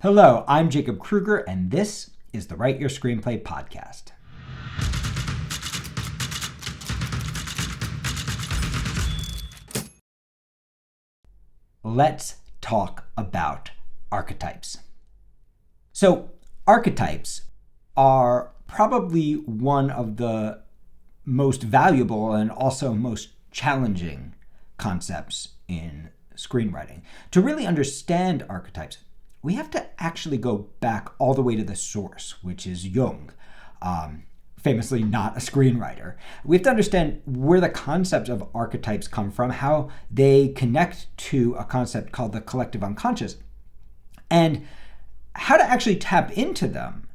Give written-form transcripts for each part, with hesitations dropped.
Hello, I'm Jacob Kruger, and this is the Write Your Screenplay podcast. Let's talk about archetypes. So, archetypes are probably one of the most valuable and also most challenging concepts in screenwriting. To really understand archetypes, we have to actually go back all the way to the source, which is Jung, famously not a screenwriter. We have to understand where the concepts of archetypes come from, how they connect to a concept called the collective unconscious, and how to actually tap into them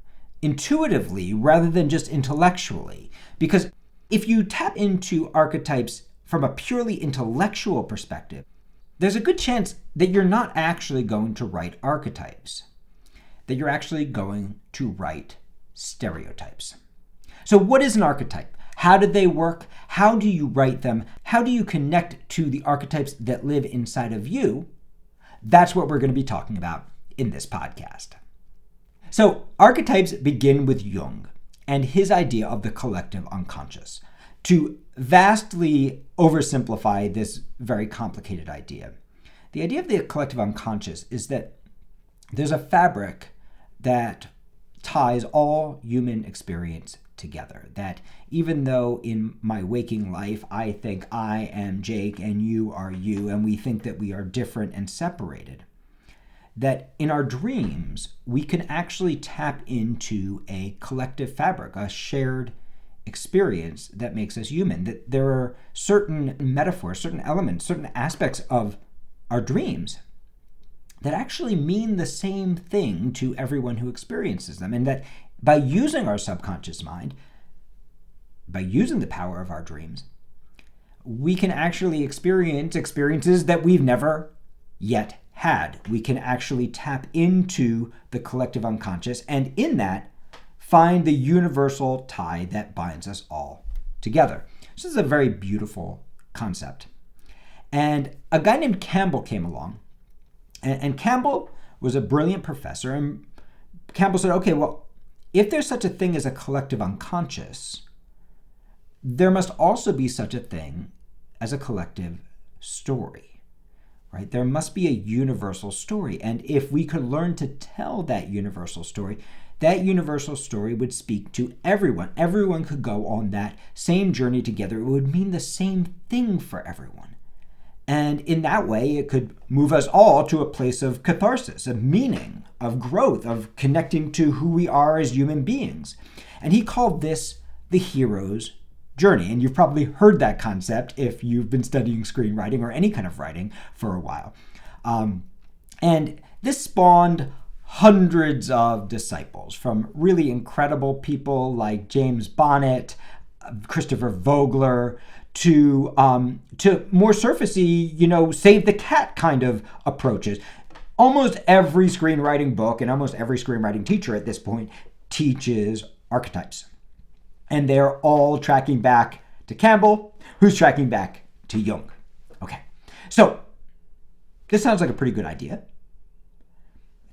intuitively rather than just intellectually. Because if you tap into archetypes from a purely intellectual perspective, there's a good chance that you're not actually going to write archetypes, that you're actually going to write stereotypes. So what is an archetype? How do they work? How do you write them? How do you connect to the archetypes that live inside of you? That's what we're going to be talking about in this podcast. So archetypes begin with Jung and his idea of the collective unconscious. To vastly oversimplify this very complicated idea, the idea of the collective unconscious is that there's a fabric that ties all human experience together. That even though in my waking life I think I am Jake and you are you, and we think that we are different and separated, that in our dreams we can actually tap into a collective fabric, a shared experience that makes us human, that there are certain metaphors, certain elements, certain aspects of our dreams that actually mean the same thing to everyone who experiences them. And that by using our subconscious mind, by using the power of our dreams, we can actually experience experiences that we've never yet had. We can actually tap into the collective unconscious, and in that, find the universal tie that binds us all together. This is a very beautiful concept. And a guy named Campbell came along, and Campbell was a brilliant professor, and Campbell said, okay, well, if there's such a thing as a collective unconscious, there must also be such a thing as a collective story, right? There must be a universal story. And if we could learn to tell that universal story would speak to everyone. Everyone could go on that same journey together. It would mean the same thing for everyone. And in that way, it could move us all to a place of catharsis, of meaning, of growth, of connecting to who we are as human beings. And he called this the hero's journey. And you've probably heard that concept if you've been studying screenwriting or any kind of writing for a while. And this spawned hundreds of disciples, from really incredible people like James Bonnet, Christopher Vogler, to more surfacey, save the cat kind of approaches. Almost every screenwriting book and almost every screenwriting teacher at this point teaches archetypes. And they're all tracking back to Campbell, who's tracking back to Jung. Okay, so this sounds like a pretty good idea.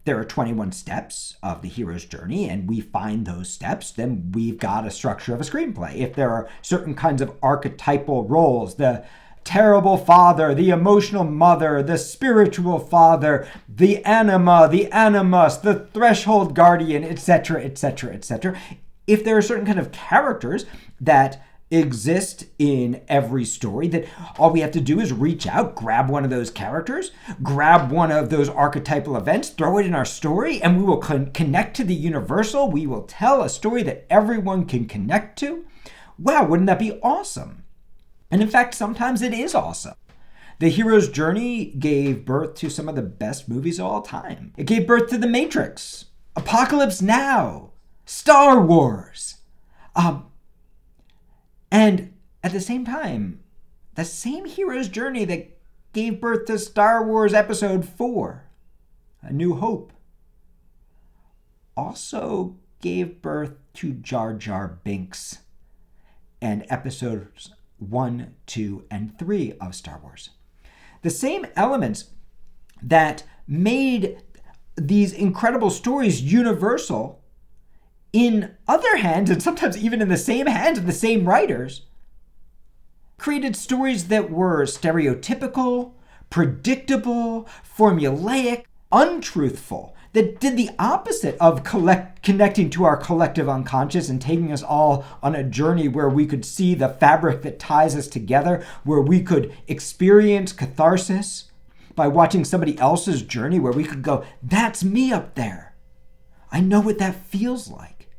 There are 21 steps of the hero's journey, and we find those steps, then we've got a structure of a screenplay. If there are certain kinds of archetypal roles, the terrible father, the emotional mother, the spiritual father, the anima, the animus, the threshold guardian, etc., etc., etc. If there are certain kind of characters that exist in every story, that all we have to do is reach out, grab one of those characters, grab one of those archetypal events, throw it in our story, and we will connect to the universal. We will tell a story that everyone can connect to. Wow, wouldn't that be awesome? And in fact, sometimes it is awesome. The hero's journey gave birth to some of the best movies of all time. It gave birth to The Matrix, Apocalypse Now, Star Wars. And at the same time, the same hero's journey that gave birth to Star Wars Episode 4, A New Hope, also gave birth to Jar Jar Binks and Episodes 1, 2, and 3 of Star Wars. The same elements that made these incredible stories universal in other hands, and sometimes even in the same hands of the same writers, created stories that were stereotypical, predictable, formulaic, untruthful, that did the opposite of connecting to our collective unconscious and taking us all on a journey where we could see the fabric that ties us together, where we could experience catharsis by watching somebody else's journey, where we could go, that's me up there. I know what that feels like.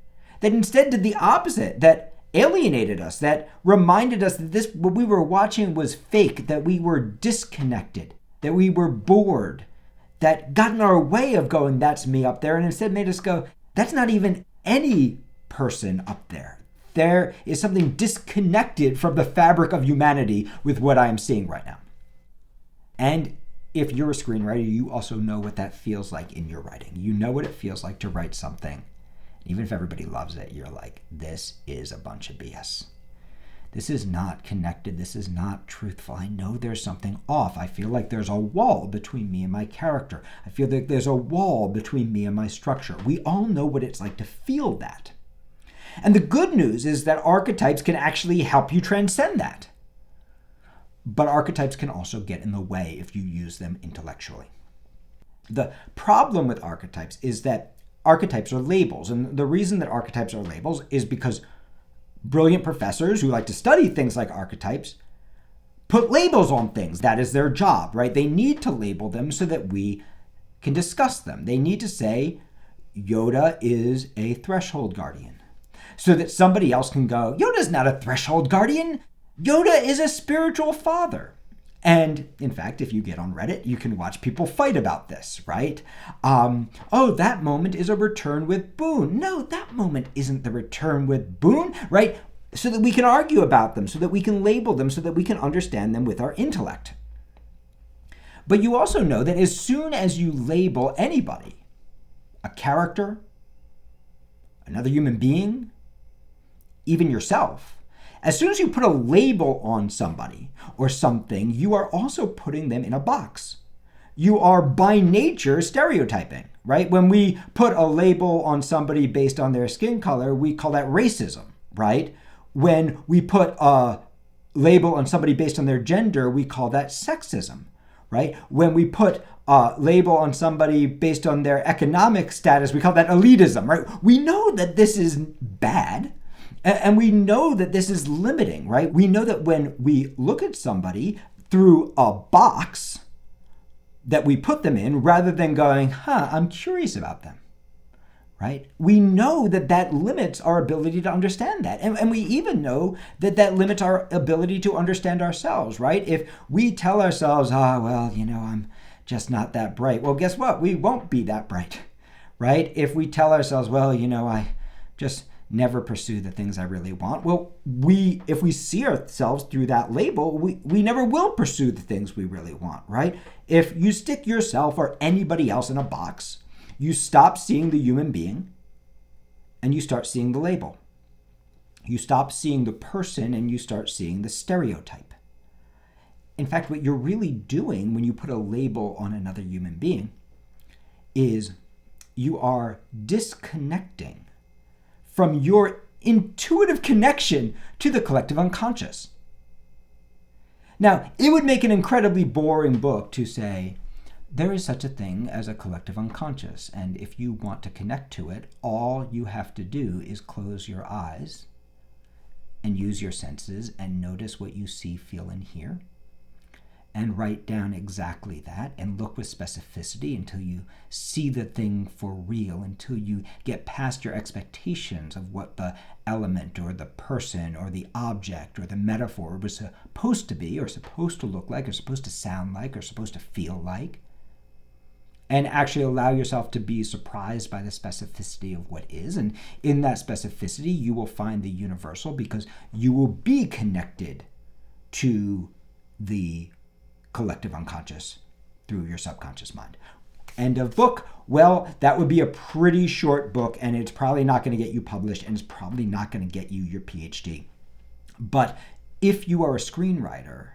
That instead did the opposite, that alienated us, that reminded us that what we were watching was fake, that we were disconnected, that we were bored, that got in our way of going, that's me up there, and instead made us go, that's not even any person up there. There is something disconnected from the fabric of humanity with what I am seeing right now. And if you're a screenwriter, you also know what that feels like in your writing. You know what it feels like to write something. Even if everybody loves it, you're like, this is a bunch of BS. This is not connected. This is not truthful. I know there's something off. I feel like there's a wall between me and my character. I feel like there's a wall between me and my structure. We all know what it's like to feel that. And the good news is that archetypes can actually help you transcend that. But archetypes can also get in the way if you use them intellectually. The problem with archetypes is that archetypes are labels. And the reason that archetypes are labels is because brilliant professors who like to study things like archetypes put labels on things. That is their job, right? They need to label them so that we can discuss them. They need to say, Yoda is a threshold guardian, so that somebody else can go, Yoda's not a threshold guardian. Yoda is a spiritual father. And in fact, if you get on Reddit, you can watch people fight about this, right? Oh, that moment is a return with Boone. No, that moment isn't the return with Boone, right? So that we can argue about them, so that we can label them, so that we can understand them with our intellect. But you also know that as soon as you label anybody, a character, another human being, even yourself, as soon as you put a label on somebody or something, you are also putting them in a box. You are by nature stereotyping, right? When we put a label on somebody based on their skin color, we call that racism, right? When we put a label on somebody based on their gender, we call that sexism, right? When we put a label on somebody based on their economic status, we call that elitism, right? We know that this is bad. And we know that this is limiting, right? We know that when we look at somebody through a box that we put them in, rather than going, I'm curious about them, right? We know that that limits our ability to understand that. And we even know that that limits our ability to understand ourselves, right? If we tell ourselves, I'm just not that bright. Well, guess what? We won't be that bright, right? If we tell ourselves, I just never pursue the things I really want. Well, if we see ourselves through that label, we never will pursue the things we really want, right? If you stick yourself or anybody else in a box, you stop seeing the human being and you start seeing the label. You stop seeing the person and you start seeing the stereotype. In fact, what you're really doing when you put a label on another human being is you are disconnecting from your intuitive connection to the collective unconscious. Now, it would make an incredibly boring book to say, there is such a thing as a collective unconscious, and if you want to connect to it, all you have to do is close your eyes and use your senses and notice what you see, feel, and hear, and write down exactly that and look with specificity until you see the thing for real, until you get past your expectations of what the element or the person or the object or the metaphor was supposed to be or supposed to look like or supposed to sound like or supposed to feel like, and actually allow yourself to be surprised by the specificity of what is. And in that specificity, you will find the universal because you will be connected to the collective unconscious through your subconscious mind. End of book. Well, that would be a pretty short book, and it's probably not going to get you published, and it's probably not going to get you your PhD. But if you are a screenwriter,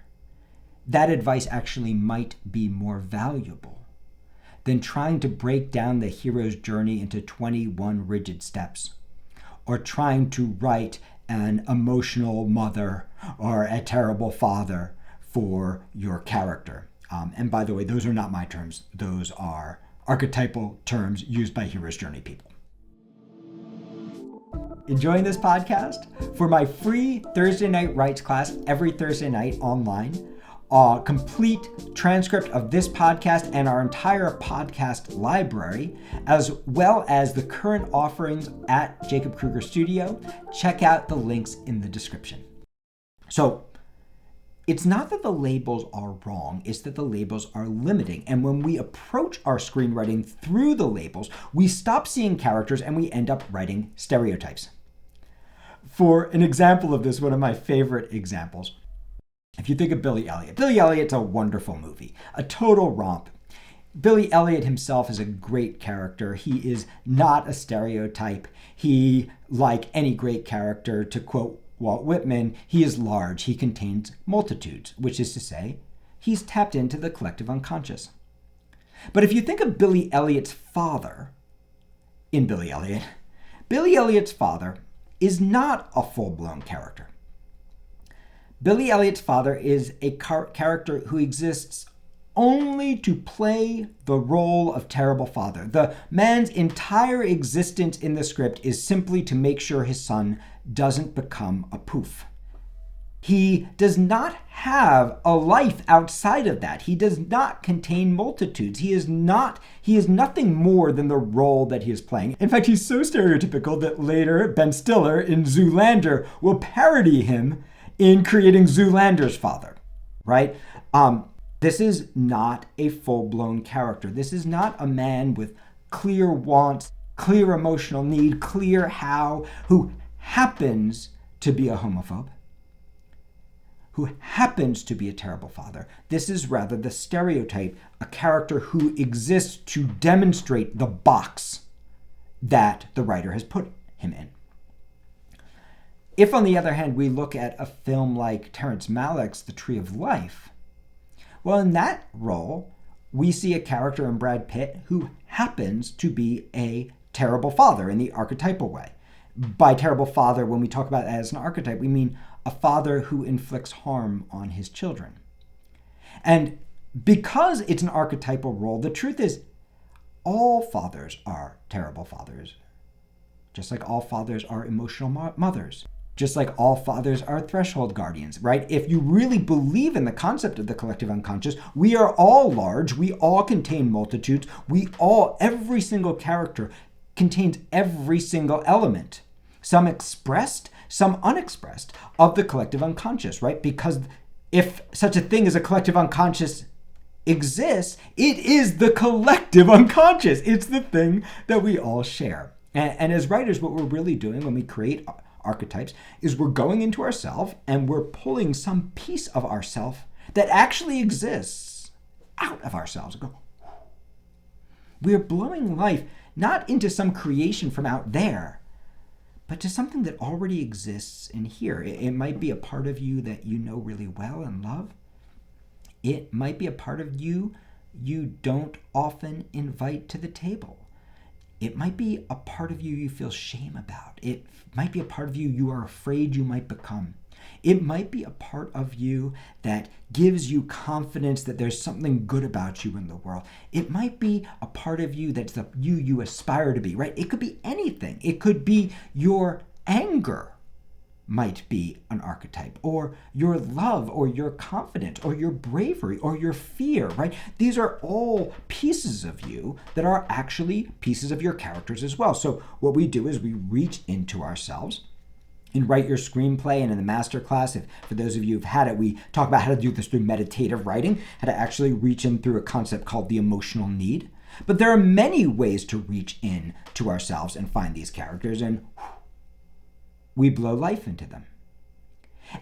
that advice actually might be more valuable, than trying to break down the hero's journey into 21 rigid steps, or trying to write an emotional mother or a terrible father for your character. And by the way, those are not my terms. Those are archetypal terms used by hero's journey people. Enjoying this podcast? For my free Thursday night writes class every Thursday night online, a complete transcript of this podcast and our entire podcast library, as well as the current offerings at Jacob Kruger Studio, check out the links in the description. So it's not that the labels are wrong, it's that the labels are limiting. And when we approach our screenwriting through the labels, we stop seeing characters and we end up writing stereotypes. For an example of this, one of my favorite examples, if you think of Billy Elliot's a wonderful movie, a total romp. Billy Elliot himself is a great character. He is not a stereotype. He, like any great character, to quote Walt Whitman, he is large. He contains multitudes, which is to say, he's tapped into the collective unconscious. But if you think of Billy Elliot's father in Billy Elliot's father is not a full-blown character. Billy Elliot's father is a character who exists only to play the role of terrible father. The man's entire existence in the script is simply to make sure his son doesn't become a poof. He does not have a life outside of that. He does not contain multitudes. He is nothing more than the role that he is playing. In fact, he's so stereotypical that later Ben Stiller in Zoolander will parody him in creating Zoolander's father, right? This is not a full-blown character. This is not a man with clear wants, clear emotional need, clear how, who happens to be a homophobe, who happens to be a terrible father. This is rather the stereotype, a character who exists to demonstrate the box that the writer has put him in. If, on the other hand, we look at a film like Terrence Malick's The Tree of Life, well, in that role, we see a character in Brad Pitt who happens to be a terrible father in the archetypal way. By terrible father, when we talk about that as an archetype, we mean a father who inflicts harm on his children. And because it's an archetypal role, the truth is all fathers are terrible fathers, just like all fathers are emotional mothers. Just like all fathers are threshold guardians, right? If you really believe in the concept of the collective unconscious, we are all large, we all contain multitudes, every single character contains every single element, some expressed, some unexpressed, of the collective unconscious, right? Because if such a thing as a collective unconscious exists, it is the collective unconscious. It's the thing that we all share. And as writers, what we're really doing when we create archetypes is we're going into ourself and we're pulling some piece of ourself that actually exists out of ourselves. We're blowing life not into some creation from out there, but to something that already exists in here. It might be a part of you that you know really well and love. It might be a part of you you don't often invite to the table. It might be a part of you you feel shame about. It might be a part of you you are afraid you might become. It might be a part of you that gives you confidence that there's something good about you in the world. It might be a part of you that's the you aspire to be, right? It could be anything. It could be your anger might be an archetype, or your love, or your confidence, or your bravery, or your fear, right? These are all pieces of you that are actually pieces of your characters as well. So what we do is we reach into ourselves and write your screenplay. And in the masterclass, for those of you who've had it, we talk about how to do this through meditative writing, how to actually reach in through a concept called the emotional need. But there are many ways to reach in to ourselves and find these characters, and we blow life into them.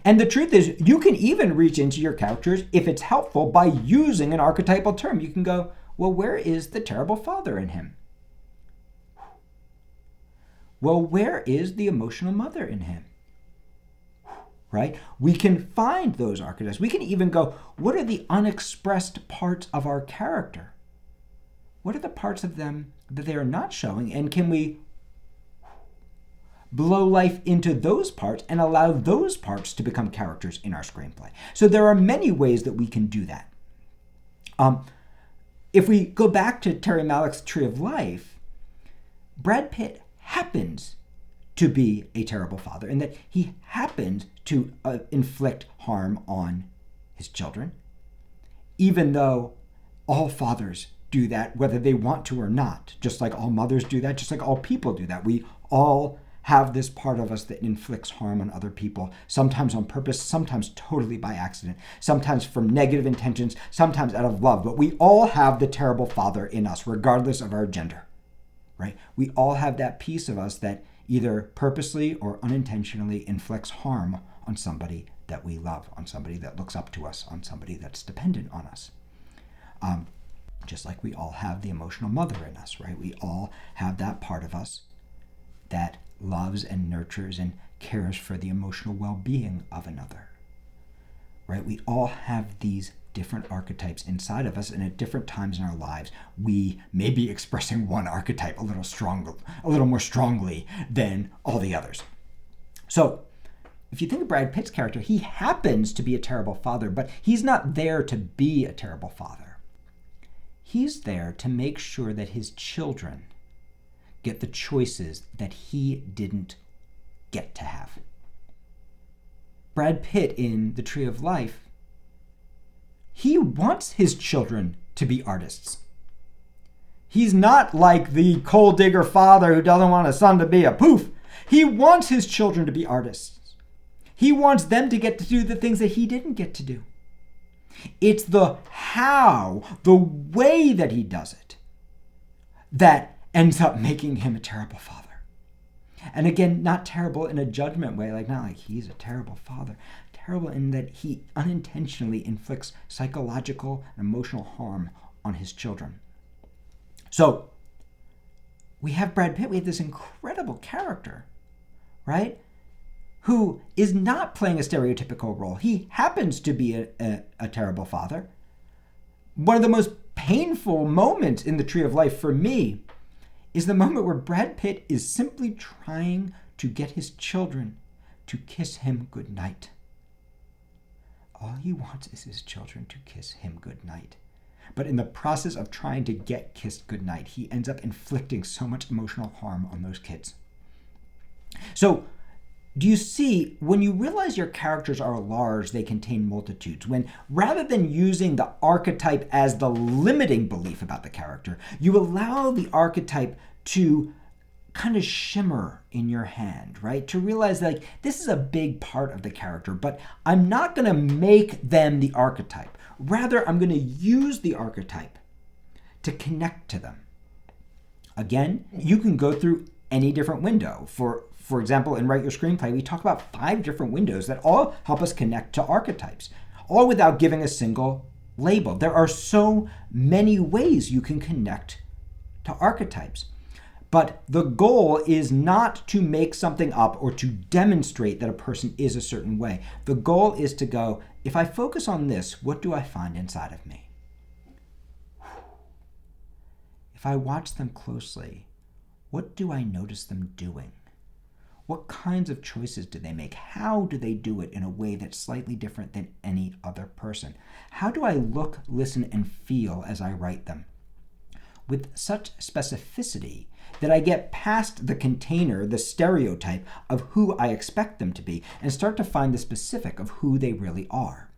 And the truth is, you can even reach into your characters if it's helpful by using an archetypal term. You can go, well, where is the terrible father in him? Well, where is the emotional mother in him? Right? We can find those archetypes. We can even go, what are the unexpressed parts of our character? what are the parts of them that they are not showing, and can we blow life into those parts and allow those parts to become characters in our screenplay? So there are many ways that we can do that. If we go back to Terry Malick's Tree of Life, Brad Pitt happens to be a terrible father, in that he happens to inflict harm on his children, even though all fathers do that, whether they want to or not, just like all mothers do that, just like all people do that. We all have this part of us that inflicts harm on other people, sometimes on purpose, sometimes totally by accident, sometimes from negative intentions, sometimes out of love. But we all have the terrible father in us, regardless of our gender, right? We all have that piece of us that either purposely or unintentionally inflicts harm on somebody that we love, on somebody that looks up to us, on somebody that's dependent on us. Just like we all have the emotional mother in us, right? We all have that part of us that loves and nurtures and cares for the emotional well-being of another, right? We all have these different archetypes inside of us, and at different times in our lives, we may be expressing one archetype a little more strongly than all the others. So if you think of Brad Pitt's character, he happens to be a terrible father, but he's not there to be a terrible father. He's there to make sure that his children get the choices that he didn't get to have. Brad Pitt in The Tree of Life, he wants his children to be artists. He's not like the coal digger father who doesn't want his son to be a poof. He wants his children to be artists. He wants them to get to do the things that he didn't get to do. It's the how, the way that he does it, that ends up making him a terrible father. And again, not terrible in a judgment way, not like he's a terrible father. Terrible in that he unintentionally inflicts psychological and emotional harm on his children. So we have Brad Pitt, we have this incredible character, right? Who is not playing a stereotypical role. He happens to be a terrible father. One of the most painful moments in The Tree of Life for me is the moment where Brad Pitt is simply trying to get his children to kiss him goodnight. All he wants is his children to kiss him goodnight. But in the process of trying to get kissed goodnight, he ends up inflicting so much emotional harm on those kids. So, do you see, when you realize your characters are large, they contain multitudes, when rather than using the archetype as the limiting belief about the character, you allow the archetype to kind of shimmer in your hand, right? To realize this is a big part of the character, but I'm not going to make them the archetype. Rather, I'm going to use the archetype to connect to them. Again, you can go through any different window. For example, in Write Your Screenplay, we talk about 5 different windows that all help us connect to archetypes, all without giving a single label. There are so many ways you can connect to archetypes. But the goal is not to make something up or to demonstrate that a person is a certain way. The goal is to go, if I focus on this, what do I find inside of me? If I watch them closely, what do I notice them doing? What kinds of choices do they make? How do they do it in a way that's slightly different than any other person? How do I look, listen, and feel as I write them? With such specificity that I get past the container, the stereotype of who I expect them to be, and start to find the specific of who they really are.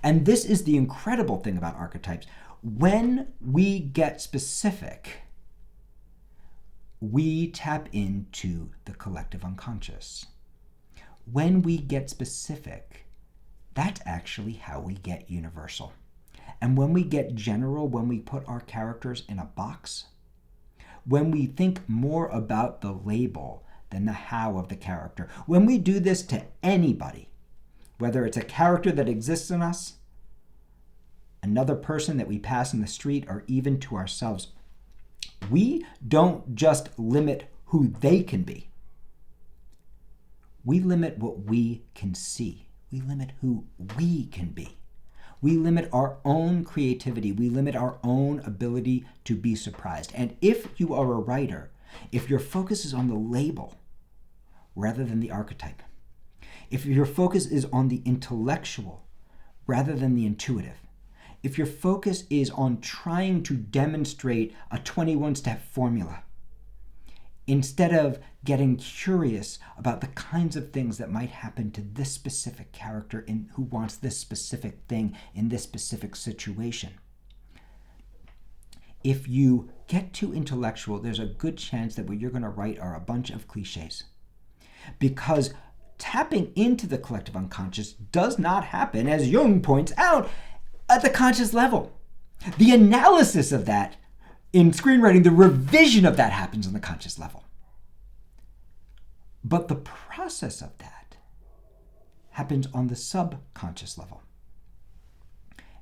And this is the incredible thing about archetypes. When we get specific, we tap into the collective unconscious. When we get specific, that's actually how we get universal. And when we get general, when we put our characters in a box, when we think more about the label than the how of the character, when we do this to anybody, whether it's a character that exists in us, another person that we pass in the street, or even to ourselves, we don't just limit who they can be. We limit what we can see. We limit who we can be. We limit our own creativity. We limit our own ability to be surprised. And if you are a writer, if your focus is on the label rather than the archetype, if your focus is on the intellectual rather than the intuitive, if your focus is on trying to demonstrate a 21-step formula, instead of getting curious about the kinds of things that might happen to this specific character who wants this specific thing in this specific situation. If you get too intellectual, there's a good chance that what you're going to write are a bunch of cliches. Because tapping into the collective unconscious does not happen, as Jung points out, at the conscious level. The analysis of that in screenwriting, the revision of that happens on the conscious level. But the process of that happens on the subconscious level.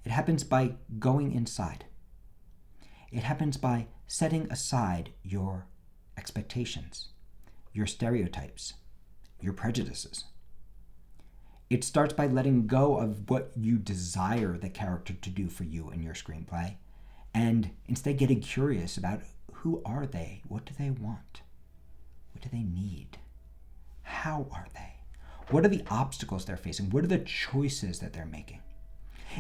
It happens by going inside. It happens by setting aside your expectations, your stereotypes, your prejudices. It starts by letting go of what you desire the character to do for you in your screenplay, and instead getting curious about who are they? What do they want? What do they need? How are they? What are the obstacles they're facing? What are the choices that they're making?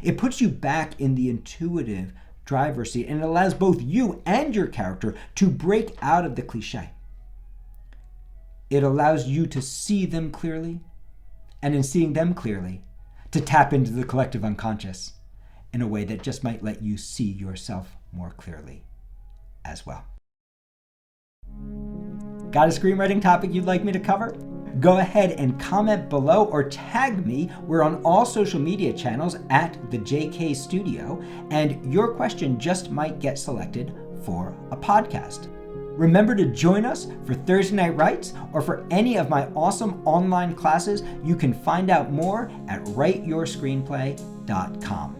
It puts you back in the intuitive driver's seat, and it allows both you and your character to break out of the cliche. It allows you to see them clearly, and in seeing them clearly, to tap into the collective unconscious in a way that just might let you see yourself more clearly as well. Got a screenwriting topic you'd like me to cover? Go ahead and comment below or tag me. We're on all social media channels at the JK Studio, and your question just might get selected for a podcast. Remember to join us for Thursday Night Writes or for any of my awesome online classes. You can find out more at writeyourscreenplay.com.